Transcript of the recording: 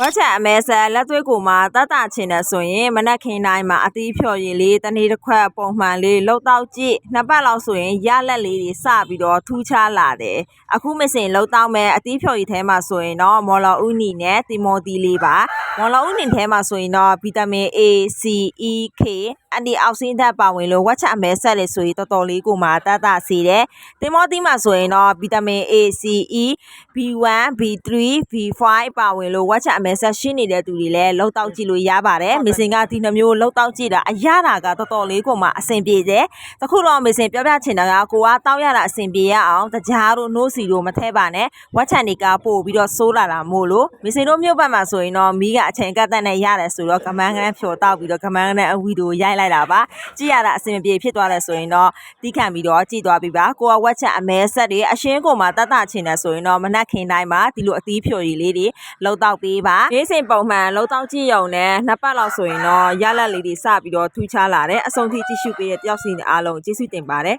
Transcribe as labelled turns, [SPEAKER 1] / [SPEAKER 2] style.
[SPEAKER 1] ဝက်ချက်အမဲဆက်လက်သွေးကိုမှတတ်တာချင်တယ်ဆိုရင်မနက်ခင်းတိုင်းမှာအသီးဖြော်ရည်လေးတနေ့တစ်ခွက်ပုံမှန်လေးလှုပ်တော့ကြည့်နှစ်ပတ်လောက်ဆိုရင်ရလက်လေးတွေစပြီးတော့ထူးခြားလာတယ်အခုမစင်လှုပ်တော့မဲ့အသီးဖြော်ရည်ထဲမှာဆိုရင်တော့မော်လော်ဥနီနဲ့တီမော်တီလေးပါမော်လော်ဥနီထဲမှာဆိုရင်တော့ဗီတာမင် A C E K အန်တီအောက်ဆီဒန့်ပါဝင်လို့ဝက်ချက်အမဲဆက်လေးဆိုရင်တော်တော်လေးကိုမှတတ်တာစေတယ်တီမော်တီမှာဆိုရင်တော့ဗီတာမင် A C E B1 B3 B5 ပါဝင်လို့ဝက်ချက်အမဲဆက်ရှိနေတဲ့သူတွေလည်းလှုပ်တော့ကြည့်လို့ရပါတယ်မစင်ကဒီနှမျိုးလှုပ်တော့ကြည့်တာအရတာကတော်တော်လေးကိုမှအဆင်ပြေတယ်တခုတော့မစင်ပြောပြချင်တာကကိုကတောက်ရတာအဆင်ပြေရအောင်တကြားတို့နိုးစီတို့မထဲပါနဲ့ဝက်ချက်တွေကပို့ပြီးတော့စိုးလာတာမို့လို့မစင်တို့မြို့ဘက်မှာဆိုရင်တော့မီးကအချိန်ကတ်တဲ့နဲ့ရတယ်ဆိုတော့ကမန်းကန်းဖြော်တောက်ပြီးတော့ကမန်းကန်းနဲ့အဝီတို့ရိုက်လိုက်တာပါကြည့်ရတာအဆင်ပြေဖြစ်သွားတယ်ဆိုရင်တော့တီးခံပြီးတော့ကြည့်သွားပြီပါကိုကဝက်ချက်အမဲဆက်တွေအရှင်းကိုမှတတ်တာချင်တယ်ဆိုရင်တော့မနက်ခင်းတိုင်းမှာဒီလိုအသီးဖြော်ရည်လေးတွေလှုပ်တော့ပေးပါနေ့စဉ်ပုံမှန်လှုပ်တော့ကြည့်ရုံနဲ့နှစ်ပတ်လောက်ဆိုရင်တော့ရလက်လေးတွေစပြီးတော့ထူးခြားလာတယ်အဆုံးထိကြည့်ရှုပေးတဲ့တယောက်စီအားလုံးကျေးဇူးတင်ပါတယ်